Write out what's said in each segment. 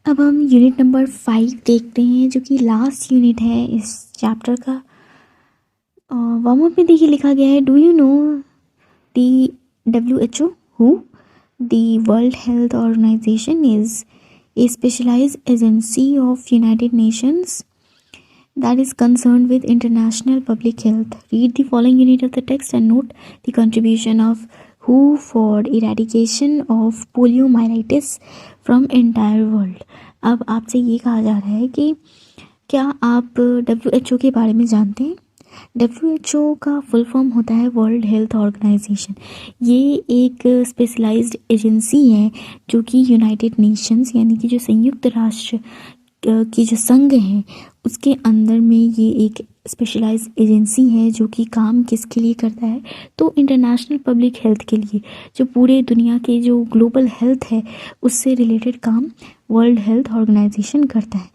अब हम unit number 5 देखते हैं, जो कि लास्ट यूनिट है इस चैप्टर का। वार्म अप में देखिए लिखा गया है, do you know the WHO who the world health organization इज a specialized agency of United Nations that is concerned with international public health. Read the following unit of the text and note the contribution of WHO for eradication of poliomyelitis from entire world. अब आपसे ये कहा जा रहा है कि क्या आप WHO के बारे में जानते हैं? WHO का फुल फॉर्म होता है वर्ल्ड हेल्थ ऑर्गेनाइजेशन। ये एक स्पेशलाइज्ड एजेंसी है जो कि यूनाइटेड नेशंस यानी कि जो संयुक्त राष्ट्र की जो संघ है उसके अंदर में ये एक स्पेशलाइज्ड एजेंसी है जो कि काम किसके लिए करता है, तो इंटरनेशनल पब्लिक हेल्थ के लिए। जो पूरे दुनिया के जो ग्लोबल हेल्थ है उससे रिलेटेड काम वर्ल्ड हेल्थ ऑर्गेनाइजेशन करता है।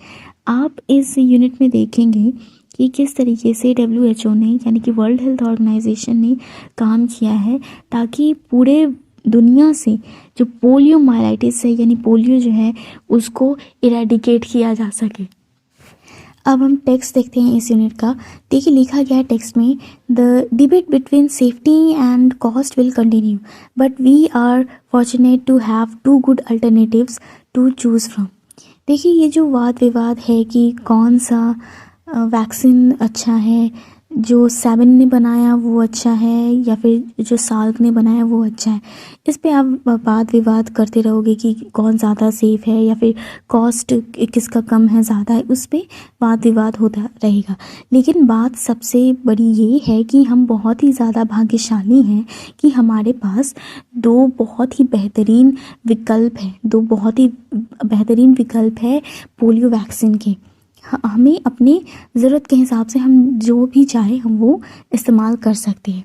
आप इस यूनिट में देखेंगे कि किस तरीके से WHO ने यानी कि वर्ल्ड हेल्थ ऑर्गेनाइजेशन ने काम किया है ताकि पूरे दुनिया से जो पोलियोमाइलाइटिस है यानी पोलियो जो है उसको इरेडिकेट किया जा सके। अब हम टेक्स्ट देखते हैं इस यूनिट का। देखिए लिखा गया है टेक्स्ट में, the debate between safety and cost will continue but we are fortunate to have 2 good alternatives to choose from. देखिए ये जो वाद विवाद है कि कौन सा वैक्सीन अच्छा है, जो सेवन ने बनाया वो अच्छा है या फिर जो साल्क ने बनाया वो अच्छा है, इस पे आप वाद विवाद करते रहोगे कि कौन ज़्यादा सेफ़ है या फिर कॉस्ट किसका कम है ज़्यादा है, उस पे वाद विवाद होता रहेगा। लेकिन बात सबसे बड़ी ये है कि हम बहुत ही ज़्यादा भाग्यशाली हैं कि हमारे पास 2 बहुत ही बेहतरीन विकल्प हैं, 2 बहुत ही बेहतरीन विकल्प है पोलियो वैक्सीन के। हमें अपने ज़रूरत के हिसाब से हम जो भी चाहे हम वो इस्तेमाल कर सकते हैं।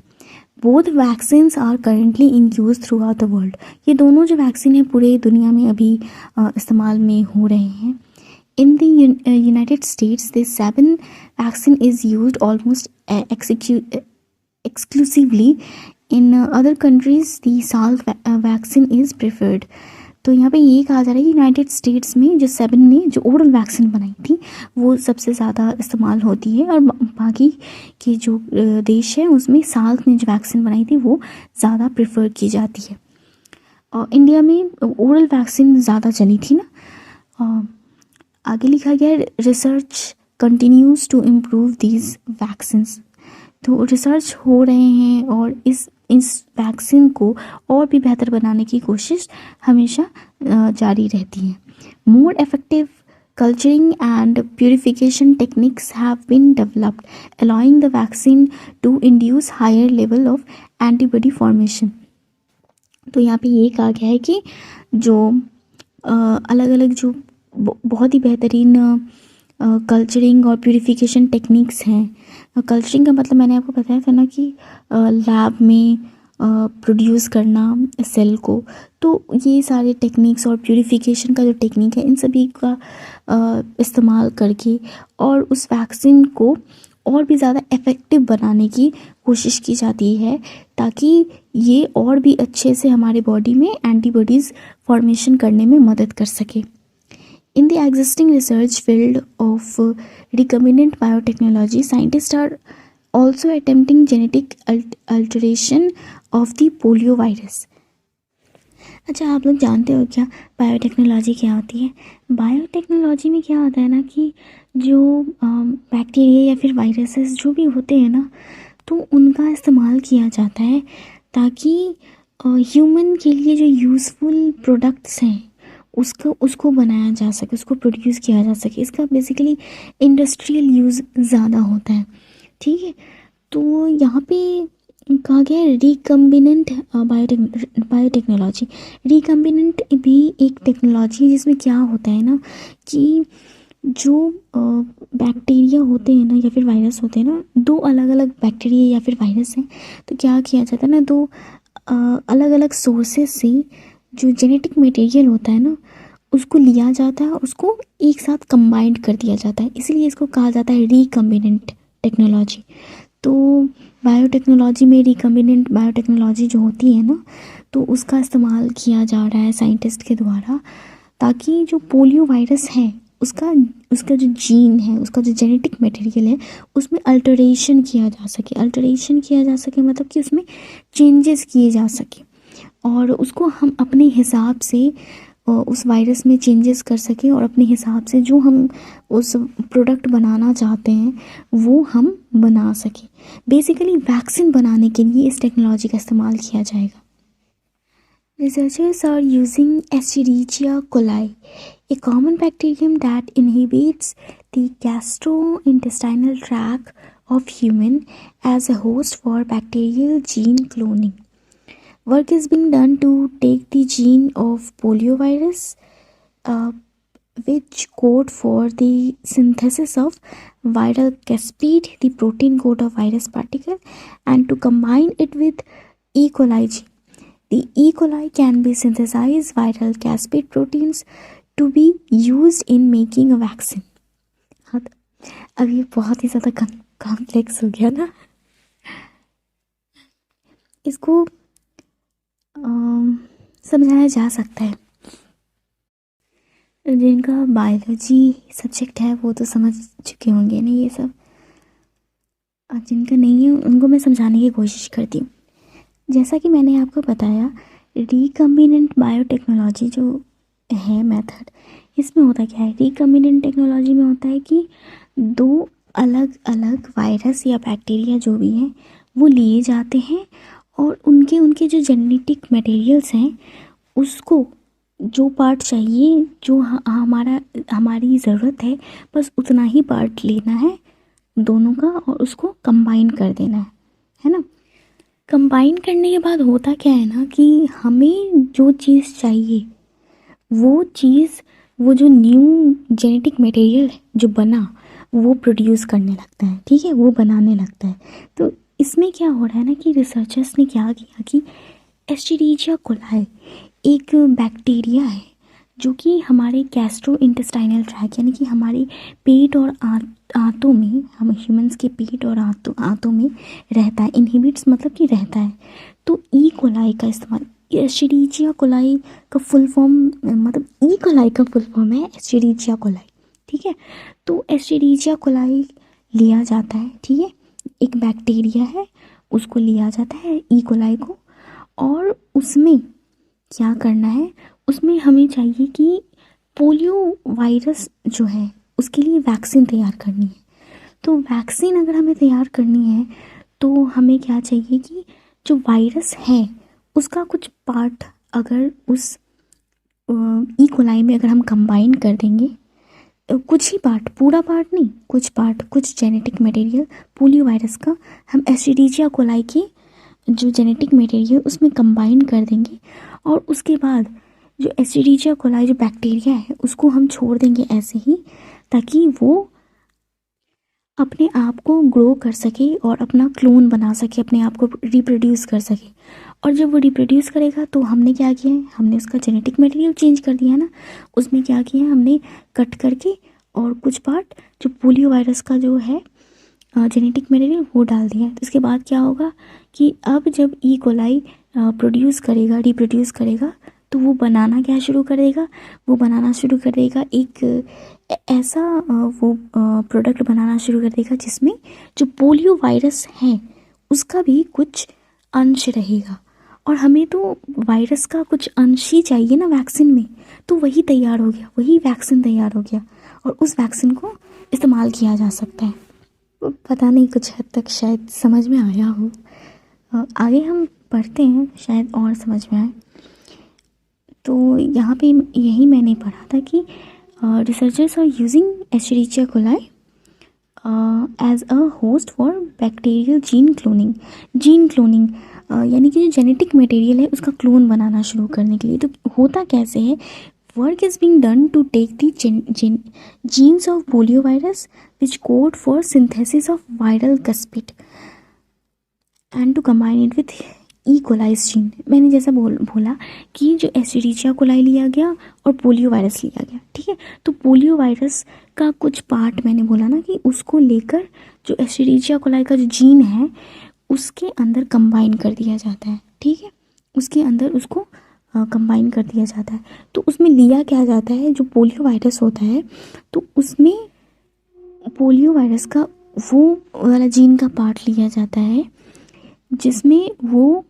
Both vaccines are currently in use throughout the world. ये दोनों जो वैक्सीन है पूरे दुनिया में अभी इस्तेमाल में हो रहे हैं। In the United states this 7 vaccine is used almost exclusively. In other countries the Salk vaccine is preferred. तो यहाँ पे ये कहा जा रहा है कि यूनाइटेड स्टेट्स में जो 7 ने जो ओरल वैक्सीन बनाई थी वो सबसे ज़्यादा इस्तेमाल होती है और बाकी के जो देश है उसमें साल्क ने जो वैक्सीन बनाई थी वो ज़्यादा प्रेफर की जाती है। और इंडिया में ओरल वैक्सीन ज़्यादा चली थी ना। आगे लिखा गया है, research continues to improve these vaccines. तो रिसर्च हो रहे हैं और इस वैक्सीन को और भी बेहतर बनाने की कोशिश हमेशा जारी रहती है। More effective culturing and purification techniques have been developed allowing the vaccine to induce higher level of antibody formation. तो यहाँ पे ये कहा गया है कि जो अलग अलग जो बहुत ही बेहतरीन कल्चरिंग और प्यूरिफिकेशन टेक्निक्स हैं। कल्चरिंग का मतलब मैंने आपको बताया था ना कि लैब में प्रोड्यूस करना सेल को, तो ये सारे टेक्निक्स और प्यूरिफिकेशन का जो टेक्निक है इन सभी का इस्तेमाल करके और उस वैक्सीन को और भी ज़्यादा इफ़ेक्टिव बनाने की कोशिश की जाती है ताकि ये और भी अच्छे से हमारे बॉडी में एंटीबॉडीज़ फॉर्मेशन करने में मदद कर सके। In the existing research field of recombinant biotechnology, scientists are also attempting genetic alteration of the polio virus. अच्छा, आप लोग जानते हो क्या बायोटेक्नोलॉजी क्या होती है? बायोटेक्नोलॉजी में क्या होता है ना कि जो बैक्टीरिया या फिर वायरसेस जो भी होते हैं ना, तो उनका इस्तेमाल किया जाता है ताकि ह्यूमन के लिए जो यूज़फुल प्रोडक्ट्स हैं उसको बनाया जा सके, उसको प्रोड्यूस किया जा सके। इसका बेसिकली इंडस्ट्रियल यूज़ ज़्यादा होता है, ठीक है। तो यहाँ पे कहा गया है रिकम्बिनेंट बायोटेक्नोलॉजी। रिकम्बिनेंट भी एक टेक्नोलॉजी है जिसमें क्या होता है ना कि जो बैक्टीरिया होते हैं ना या फिर वायरस होते हैं ना, 2 अलग अलग बैक्टीरिया या फिर वायरस हैं, तो क्या किया जाता है ना, 2 अलग अलग सोर्सेस से जो जेनेटिक मटेरियल होता है ना उसको लिया जाता है, उसको एक साथ कंबाइंड कर दिया जाता है, इसीलिए इसको कहा जाता है रिकम्बिनेंट टेक्नोलॉजी। तो बायोटेक्नोलॉजी में रिकम्बिनेंट बायोटेक्नोलॉजी जो होती है ना, तो उसका इस्तेमाल किया जा रहा है साइंटिस्ट के द्वारा ताकि जो पोलियो वायरस है उसका उसका जो जीन है, उसका जो जेनेटिक मटेरियल है, उसमें अल्टरेशन किया जा सके। अल्टरेशन किया जा सके मतलब कि उसमें चेंजेस किए जा सके और उसको हम अपने हिसाब से उस वायरस में चेंजेस कर सकें और अपने हिसाब से जो हम उस प्रोडक्ट बनाना चाहते हैं वो हम बना सकें। बेसिकली वैक्सीन बनाने के लिए इस टेक्नोलॉजी का इस्तेमाल किया जाएगा। Researchers are using Escherichia coli, a common bacterium that inhibits the gastrointestinal tract of human, as a host for bacterial gene cloning. Work is being done to take the gene of poliovirus, which code for the synthesis of viral caspid, the protein code of virus particle, and to combine it with E. coli gene. The E. coli can be synthesized viral caspid proteins to be used in making a vaccine. हाँ, अब ये बहुत ही ज़्यादा complex हो गया ना। इसको समझाया जा सकता है। जिनका बायोलॉजी सब्जेक्ट है वो तो समझ चुके होंगे ना ये सब, और जिनका नहीं है उनको मैं समझाने की कोशिश करती हूँ। जैसा कि मैंने आपको बताया, रिकम्बिनेंट बायोटेक्नोलॉजी जो है मेथड, इसमें होता क्या है? रिकम्बिनेंट टेक्नोलॉजी में होता है कि दो अलग अलग वायरस या बैक्टीरिया जो भी हैं वो लिए जाते हैं और उनके जो जेनेटिक मटेरियल्स हैं उसको जो पार्ट चाहिए, जो हमारी ज़रूरत है, बस उतना ही पार्ट लेना है दोनों का और उसको कंबाइन कर देना है ना। कंबाइन करने के बाद होता क्या है ना कि हमें जो चीज़ चाहिए वो जो न्यू जेनेटिक मटेरियल जो बना वो प्रोड्यूस करने लगता है, ठीक है, वो बनाने लगता है। तो इसमें क्या हो रहा है ना कि रिसर्चर्स ने क्या किया कि एस्चेरिचिया कोलाई एक बैक्टीरिया है जो कि हमारे गैस्ट्रोइंटेस्टाइनल ट्रैक यानी कि हमारे पेट और आंतों में, हम ह्यूमंस के पेट और आंतों में रहता है। इनहिबिट्स मतलब कि रहता है। तो ई कोलाई का इस्तेमाल, एस्चेरिचिया कोलाई का फुल फॉर्म मतलब ई कोलाई का फुल फॉर्म है एस्चेरिचिया कोलाई, ठीक है। तो एस्चेरिचिया कोलाई लिया जाता है, ठीक है, एक बैक्टीरिया है उसको लिया जाता है ई कोलाई को, और उसमें क्या करना है, उसमें हमें चाहिए कि पोलियो वायरस जो है उसके लिए वैक्सीन तैयार करनी है। तो वैक्सीन अगर हमें तैयार करनी है तो हमें क्या चाहिए कि जो वायरस है उसका कुछ पार्ट अगर उस ई कोलाई में अगर हम कंबाइन कर देंगे, कुछ ही पार्ट, पूरा पार्ट नहीं, कुछ पार्ट, कुछ जेनेटिक मटेरियल पोलियो वायरस का हम एस्चेरिचिया कोलाई की जो जेनेटिक मटेरियल उसमें कंबाइन कर देंगे और उसके बाद जो एस्चेरिचिया कोलाई जो बैक्टीरिया है उसको हम छोड़ देंगे ऐसे ही, ताकि वो अपने आप को ग्रो कर सके और अपना क्लोन बना सके, अपने आप को रिप्रोड्यूस कर सके। और जब वो रिप्रोड्यूस करेगा तो हमने क्या किया है, हमने उसका जेनेटिक मटेरियल चेंज कर दिया है ना। उसमें क्या किया है, हमने कट करके और कुछ पार्ट जो पोलियो वायरस का जो है जेनेटिक मटेरियल वो डाल दिया है। तो इसके बाद क्या होगा कि अब जब ई कोलाई प्रोड्यूस करेगा, रिप्रोड्यूस करेगा, तो वो बनाना क्या शुरू करेगा, वो बनाना शुरू कर देगा एक ऐसा वो प्रोडक्ट बनाना शुरू कर देगा जिसमें जो पोलियो वायरस है उसका भी कुछ अंश रहेगा। और हमें तो वायरस का कुछ अंश ही चाहिए ना वैक्सीन में, तो वही तैयार हो गया, वही वैक्सीन तैयार हो गया और उस वैक्सीन को इस्तेमाल किया जा सकता है। पता नहीं, कुछ हद तक शायद समझ में आया हो। आगे हम पढ़ते हैं, शायद और समझ में आए। तो यहाँ पे यही मैंने पढ़ा था कि researchers are using Escherichia coli as a host for bacterial gene cloning यानी कि जो जेनेटिक मटेरियल है उसका क्लोन बनाना शुरू करने के लिए। तो होता कैसे है, work is being done to take the genes of polio virus which code for synthesis of viral capsid and to combine it with E coli's gene. मैंने जैसा बोला कि जो एस्चेरिचिया कोलाई लिया गया और पोलियो वायरस लिया गया, ठीक है। तो पोलियो वायरस का कुछ पार्ट मैंने बोला ना कि उसको लेकर जो एस्चेरिचिया कोलाई का जो जीन है उसके अंदर कंबाइन कर दिया जाता है, ठीक है, उसके अंदर उसको कंबाइन कर दिया जाता है। तो उसमें लिया क्या जाता है, जो पोलियो वायरस होता है तो उसमें पोलियो वायरस का वो वाला जीन का पार्ट लिया जाता है जिसमें वो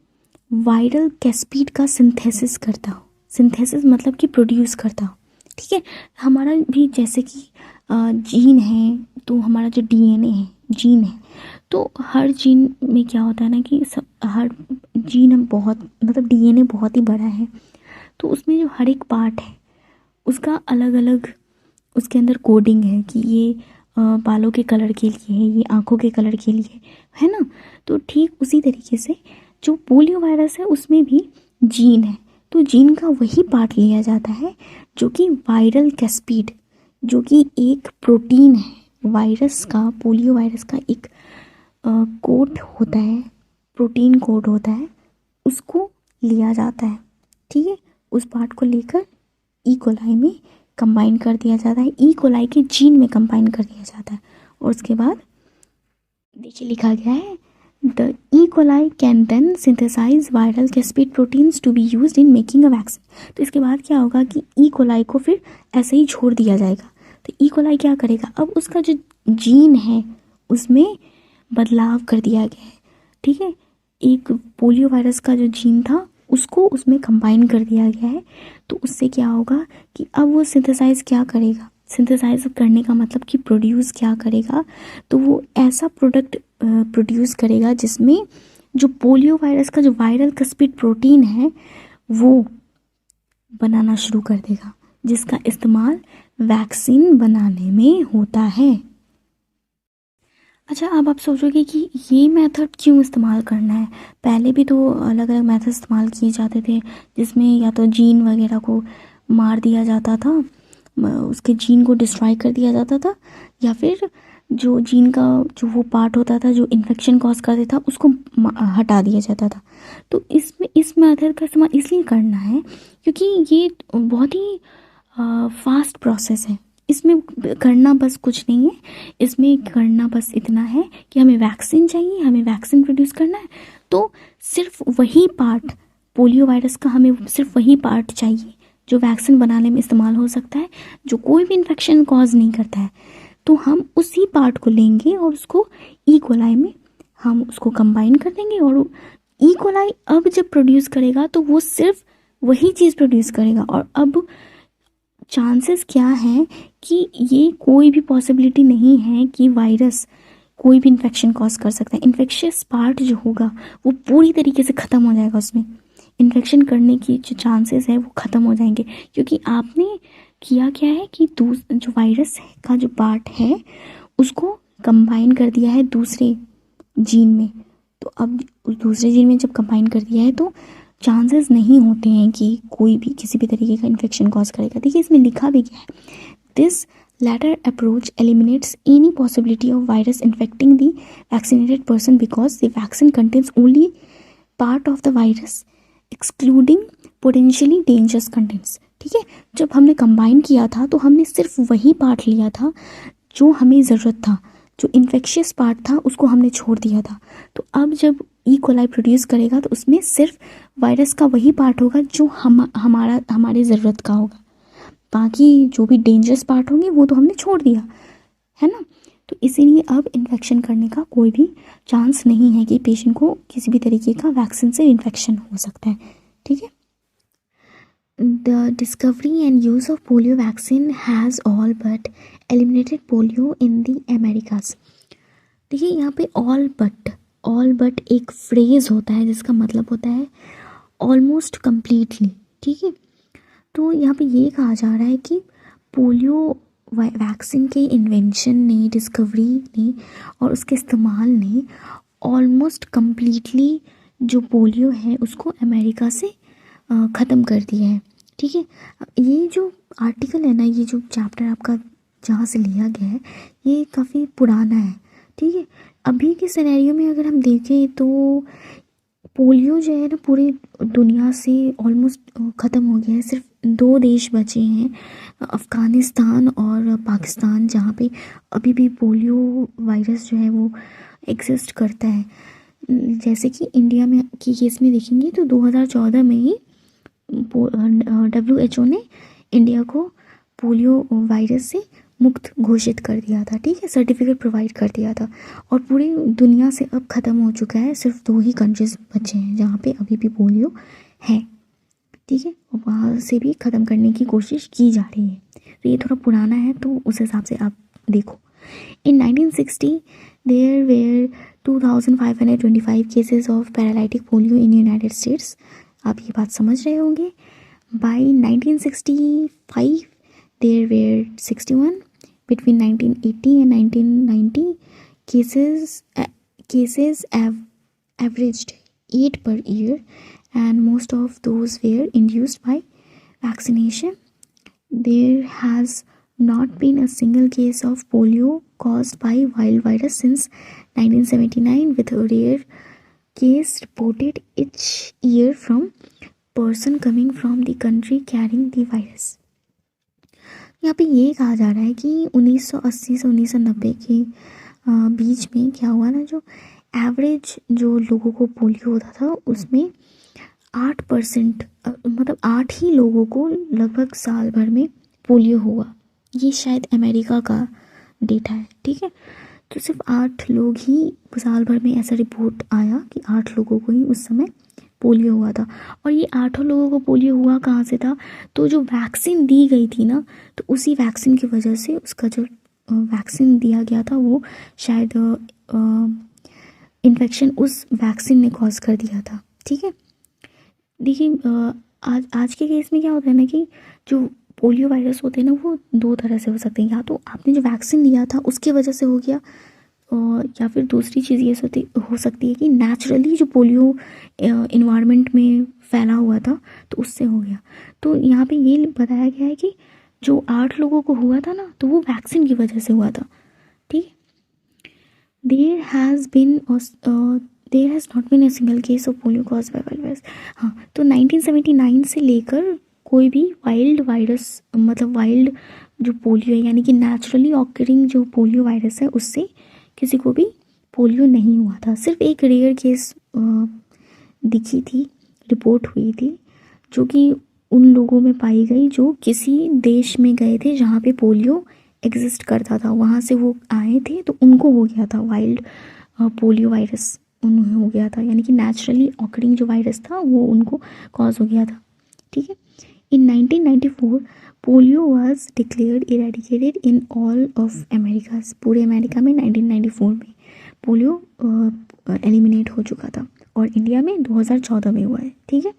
वायरल कैस्पिड का सिंथेसिस करता हो। सिंथेसिस मतलब कि प्रोड्यूस करता हो, ठीक है। हमारा भी जैसे कि जीन है, तो हमारा जो डीएनए है, जीन है, तो हर जीन में क्या होता है ना कि हर जीन हम बहुत मतलब डीएनए बहुत ही बड़ा है, तो उसमें जो हर एक पार्ट है उसका अलग अलग उसके अंदर कोडिंग है कि ये बालों के कलर के लिए है, ये आँखों के कलर के लिए है ना। तो ठीक उसी तरीके से जो पोलियो वायरस है उसमें भी जीन है, तो जीन का वही पार्ट लिया जाता है जो कि वायरल कैस्पिड, जो कि एक प्रोटीन है वायरस का, पोलियो वायरस का एक कोट होता है, प्रोटीन कोड होता है, उसको लिया जाता है, ठीक है। उस पार्ट को लेकर ई कोलाई में कंबाइन कर दिया जाता है, ई कोलाई के जीन में कंबाइन कर दिया जाता है। और उसके बाद देखिए लिखा गया है the E coli can then synthesize viral capsid proteins to be used in making a vaccine. तो इसके बाद क्या होगा कि ई कोलाई को फिर ऐसे ही छोड़ दिया जाएगा। तो ई कोलाई क्या करेगा, अब उसका जो जीन है उसमें बदलाव कर दिया गया है, ठीक है। एक पोलियो वायरस का जो जीन था उसको उसमें कंबाइन कर दिया गया है। तो उससे क्या होगा कि अब वो सिंथेसाइज क्या करेगा, सिंथेसाइज करने का मतलब कि प्रोड्यूस क्या करेगा, तो वो ऐसा प्रोडक्ट प्रोड्यूस करेगा जिसमें जो पोलियो वायरस का जो वायरल कैस्पिड प्रोटीन है वो बनाना शुरू कर देगा, जिसका इस्तेमाल वैक्सीन बनाने में होता है। अच्छा, अब आप सोचोगे कि ये मेथड क्यों इस्तेमाल करना है। पहले भी तो अलग अलग मेथड इस्तेमाल किए जाते थे जिसमें या तो जीन वगैरह को मार दिया जाता था, उसके जीन को डिस्ट्रॉय कर दिया जाता था, या फिर जो जीन का जो वो पार्ट होता था जो इन्फेक्शन कॉज करता था उसको हटा दिया जाता था। तो इसमें इस मेथड का इस्तेमाल इसलिए करना है क्योंकि ये बहुत ही फास्ट प्रोसेस है। इसमें करना बस कुछ नहीं है, इसमें करना बस इतना है कि हमें वैक्सीन चाहिए, हमें वैक्सीन प्रोड्यूस करना है, तो सिर्फ वही पार्ट पोलियो वायरस का हमें सिर्फ वही पार्ट चाहिए जो वैक्सीन बनाने में इस्तेमाल हो सकता है, जो कोई भी इन्फेक्शन कॉज नहीं करता है। तो हम उसी पार्ट को लेंगे और उसको ई कोलाई में हम उसको कंबाइन कर देंगे, और ई कोलाई अब जब प्रोड्यूस करेगा तो वो सिर्फ वही चीज़ प्रोड्यूस करेगा। और अब चांसेस क्या हैं कि ये कोई भी पॉसिबिलिटी नहीं है कि वायरस कोई भी इन्फेक्शन कॉज कर सकता है। इन्फेक्शियस पार्ट जो होगा वो पूरी तरीके से ख़त्म हो जाएगा, उसमें इन्फेक्शन करने की जो चांसेस है वो ख़त्म हो जाएंगे, क्योंकि आपने किया क्या है कि जो वायरस का जो पार्ट है उसको कंबाइन कर दिया है दूसरे जीन में। तो अब उस दूसरे जीन में जब कंबाइन कर दिया है तो चांसेस नहीं होते हैं कि कोई भी किसी भी तरीके का इन्फेक्शन कॉज करेगा। देखिए इसमें लिखा भी गया है, this latter approach eliminates any possibility of virus infecting the vaccinated person because the vaccine contains only part of the virus excluding potentially dangerous contents। ठीक है, जब हमने कंबाइन किया था तो हमने सिर्फ वही पार्ट लिया था जो हमें ज़रूरत था, जो इन्फेक्शियस पार्ट था उसको हमने छोड़ दिया था। तो अब जब ई कोलाई प्रोड्यूस करेगा तो उसमें सिर्फ वायरस का वही पार्ट होगा जो हमारे ज़रूरत का होगा, बाकी जो भी डेंजरस पार्ट होंगे वो तो हमने छोड़ दिया है ना। तो इसीलिए अब इन्फेक्शन करने का कोई भी चांस नहीं है कि पेशेंट को किसी भी तरीके का वैक्सीन से इन्फेक्शन हो सकता है, ठीक है। The discovery and use of polio vaccine has all but eliminated polio in the Americas. देखिए यहाँ पे ऑल बट एक फ्रेज़ होता है जिसका मतलब होता है ऑलमोस्ट कम्प्लीटली, ठीक है। तो यहाँ पे ये कहा जा रहा है कि पोलियो वैक्सीन के इन्वेंशन ने, डिस्कवरी ने और उसके इस्तेमाल ने ऑलमोस्ट कम्प्लीटली जो पोलियो है उसको अमेरिका से ख़त्म कर दिया है, ठीक है। ये जो आर्टिकल है ना, ये जो चैप्टर आपका जहाँ से लिया गया है ये काफ़ी पुराना है, ठीक है। अभी के सिनेरियो में अगर हम देखें तो पोलियो जो है ना पूरी दुनिया से ऑलमोस्ट ख़त्म हो गया है। सिर्फ 2 देश बचे हैं, अफ़गानिस्तान और पाकिस्तान, जहाँ पे अभी भी पोलियो वायरस जो है वो एग्जिस्ट करता है। जैसे कि इंडिया में की केस में देखेंगे तो 2014 में ही WHO ने इंडिया को पोलियो वायरस से मुक्त घोषित कर दिया था, ठीक है, सर्टिफिकेट प्रोवाइड कर दिया था। और पूरी दुनिया से अब ख़त्म हो चुका है, सिर्फ 2 ही कंट्रीज बचे हैं जहाँ पे अभी भी पोलियो है, ठीक है, और वहाँ से भी ख़त्म करने की कोशिश की जा रही है। तो ये थोड़ा पुराना है, तो उस हिसाब से आप देखो। In 1960 there were 2525 cases of paralytic polio in United States. आप ये बात समझ रहे होंगे। By 1965 there were 61। Between 1980 and 1990 cases averaged 8 per year, and most of those were induced by vaccination. There has not been a single case of polio caused by wild virus since 1979, with a rare case reported each year from person coming from the country carrying the virus. यहाँ पे ये कहा जा रहा है कि 1980 से 1990 के बीच में क्या हुआ ना, जो एवरेज जो लोगों को पोलियो होता था उसमें 8%, मतलब 8 ही लोगों को लगभग साल भर में पोलियो हुआ। ये शायद अमेरिका का डेटा है, ठीक है। तो सिर्फ 8 लोग ही साल भर में, ऐसा रिपोर्ट आया कि 8 लोगों को ही उस समय पोलियो हुआ था। और ये 8 लोगों को पोलियो हुआ कहाँ से था? तो जो वैक्सीन दी गई थी ना, तो उसी वैक्सीन की वजह से, उसका जो वैक्सीन दिया गया था वो शायद इन्फेक्शन उस वैक्सीन ने कॉज कर दिया था, ठीक है। देखिए आज के केस में क्या होता है ना कि जो पोलियो वायरस होते हैं ना, वो 2 तरह से हो सकते हैं। या तो आपने जो वैक्सीन लिया था उसकी वजह से हो गया, या फिर दूसरी चीज़ ये हो सकती है कि नेचुरली जो पोलियो इन्वायरमेंट में फैला हुआ था तो उससे हो गया। तो यहाँ पे ये बताया गया है कि जो 8 लोगों को हुआ था ना, तो वो वैक्सीन की वजह से हुआ था, ठीक है। There has not been a single case of polio cause by wild virus. हाँ, तो 1979 से लेकर कोई भी वाइल्ड वायरस, मतलब वाइल्ड जो पोलियो है, यानी कि नेचुरली ऑकरिंग जो पोलियो वायरस है, उससे किसी को भी पोलियो नहीं हुआ था। सिर्फ एक रेयर केस दिखी थी, रिपोर्ट हुई थी, जो कि उन लोगों में पाई गई जो किसी देश में गए थे जहाँ पे पोलियो एग्जिस्ट करता था, वहाँ से वो आए थे, तो उनको हो गया था वाइल्ड पोलियो वायरस, उन्हें हो गया था, यानी कि नेचुरली ऑकरिंग जो वायरस था वो उनको कॉज हो गया था, ठीक है। In 1994 polio was declared eradicated in all of Americas. पूरे अमेरिका में 1994 में पोलियो एलिमिनेट हो चुका था, और इंडिया में 2014 में हुआ है, ठीक है।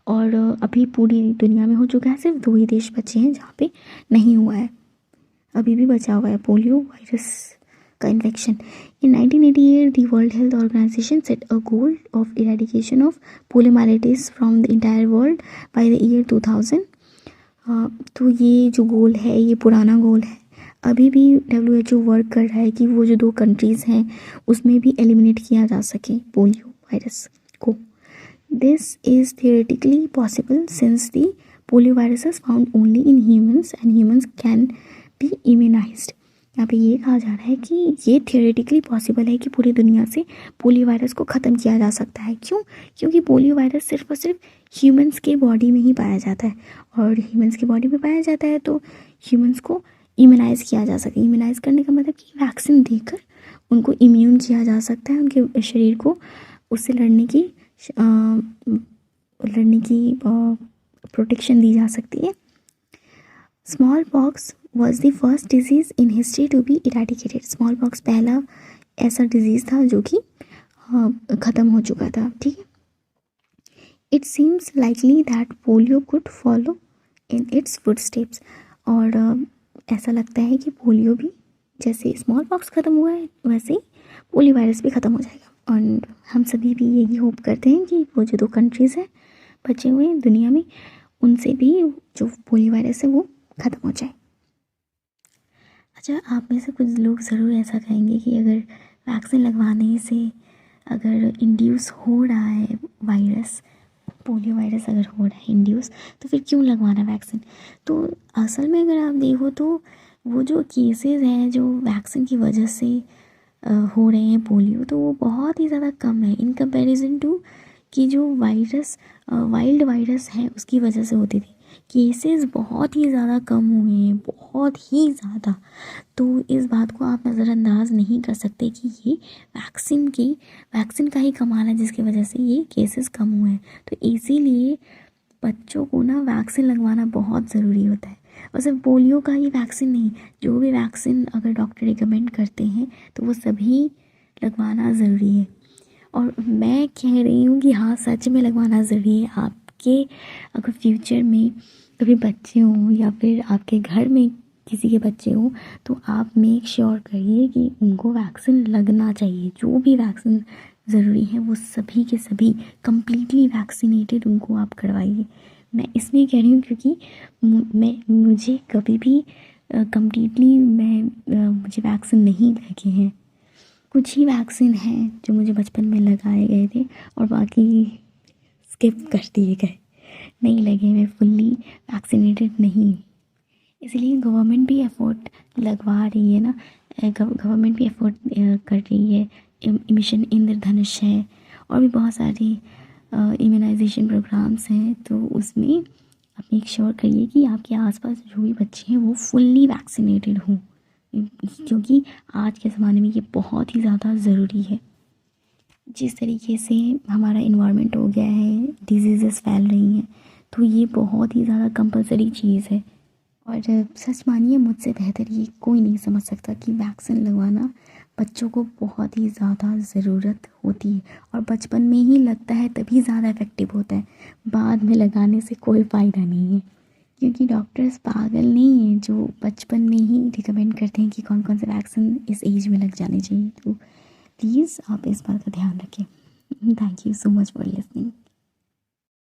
और अभी पूरी दुनिया में हो चुका है, सिर्फ 2 ही देश बचे हैं जहाँ पे नहीं हुआ है, अभी भी बचा हुआ है पोलियो वायरस का infection. In 1988 the world health organization set a goal of eradication of poliomyelitis from the entire world by the year 2000। तो ये जो गोल है ये पुराना गोल है, अभी भी WHO वर्क कर रहा है कि वो जो 2 कंट्रीज़ हैं उसमें भी एलिमिनेट किया जा सके पोलियो वायरस को। This is theoretically possible since the polio virus is found only in humans and humans can be immunised. यहाँ पे ये कहा जा रहा है कि ये थियोरेटिकली पॉसिबल है कि पूरी दुनिया से पोलियो वायरस को ख़त्म किया जा सकता है। क्यों? क्योंकि पोलियो वायरस सिर्फ और सिर्फ ह्यूमंस के बॉडी में ही पाया जाता है, और ह्यूमंस के बॉडी में पाया जाता है तो ह्यूमंस को इम्यूनाइज़ किया जा सके। इम्यूनाइज़ करने का मतलब कि वैक्सीन देकर उनको इम्यून किया जा सकता है, उनके शरीर को उससे लड़ने की प्रोटेक्शन दी जा सकती है। Smallpox was the first disease in history to be eradicated. Smallpox पहला ऐसा डिजीज़ था जो कि ख़त्म हो चुका था, ठीक है। It seems likely that polio could follow in its footsteps. और ऐसा लगता है कि पोलियो भी, जैसे स्मॉल पॉक्स ख़त्म हुआ है वैसे ही पोलियो वायरस भी ख़त्म हो जाएगा। और हम सभी भी यही होप करते हैं कि वो जो 2 कंट्रीज़ हैं बचे हुए हैं दुनिया में, उनसे भी जो पोलियो वायरस है वो ख़त्म हो जाए। अच्छा, आप में से कुछ लोग ज़रूर ऐसा कहेंगे कि अगर वैक्सीन लगवाने से अगर इंड्यूस हो रहा है वायरस, पोलियो वायरस अगर हो रहा है इंड्यूस, तो फिर क्यों लगवाना वैक्सीन? तो असल में अगर आप देखो तो वो जो केसेस हैं जो वैक्सीन की वजह से हो रहे हैं पोलियो, तो वो बहुत ही ज़्यादा कम है इन कंपैरिजन टू कि जो वाइल्ड वायरस है उसकी वजह से होती थी। केसेस बहुत ही ज़्यादा कम हुए हैं, बहुत ही ज़्यादा। तो इस बात को आप नज़रअंदाज नहीं कर सकते कि ये वैक्सीन का ही कमाल है जिसकी वजह से ये केसेस कम हुए हैं। तो इसीलिए बच्चों को ना वैक्सीन लगवाना बहुत ज़रूरी होता है। और सिर्फ पोलियो का ही वैक्सीन नहीं, जो भी वैक्सीन अगर डॉक्टर रिकमेंड करते हैं तो वो सभी लगवाना ज़रूरी है। और मैं कह रही हूँ कि हाँ, सच में लगवाना ज़रूरी है। आपके अगर फ्यूचर में कभी बच्चे हों या फिर आपके घर में किसी के बच्चे हों तो आप मेक श्योर करिए कि उनको वैक्सीन लगना चाहिए। जो भी वैक्सीन ज़रूरी है वो सभी के सभी कंप्लीटली वैक्सीनेटेड उनको आप करवाइए। मैं इसलिए कह रही हूँ क्योंकि मुझे कभी भी कंप्लीटली मुझे वैक्सीन नहीं लगे हैं। कुछ ही वैक्सीन हैं जो मुझे बचपन में लगाए गए थे और बाकी स्किप कर दिए गए, नहीं लगे, मैं फुल्ली वैक्सीनेटेड नहीं। इसलिए गवर्नमेंट भी एफर्ट लगवा रही है ना, गवर्नमेंट भी एफर्ट कर रही है। मिशन इंद्रधनुष है और भी बहुत सारी इम्यूनाइजेशन प्रोग्राम्स हैं। तो उसमें आप मेक श्योर करिए कि आपके आसपास जो भी बच्चे हैं वो फुल्ली वैक्सीनेटेड हों, क्योंकि आज के ज़माने में ये बहुत ही ज़्यादा ज़रूरी है। जिस तरीके से हमारा इन्वायरमेंट हो गया है, डिजीज़ेस फैल रही हैं, तो ये बहुत ही ज़्यादा कंपलसरी चीज़ है। और सच मानिए, मुझसे बेहतर ये कोई नहीं समझ सकता कि वैक्सीन लगवाना बच्चों को बहुत ही ज़्यादा ज़रूरत होती है। और बचपन में ही लगता है तभी ज़्यादा इफ़ेक्टिव होता है, बाद में लगाने से कोई फ़ायदा नहीं है। क्योंकि डॉक्टर्स पागल नहीं हैं जो बचपन में ही रिकमेंड करते हैं कि कौन कौन से वैक्सीन इस एज में लग जाने चाहिए। तो प्लीज़ आप इस बात का ध्यान रखें। Thank you so much for listening.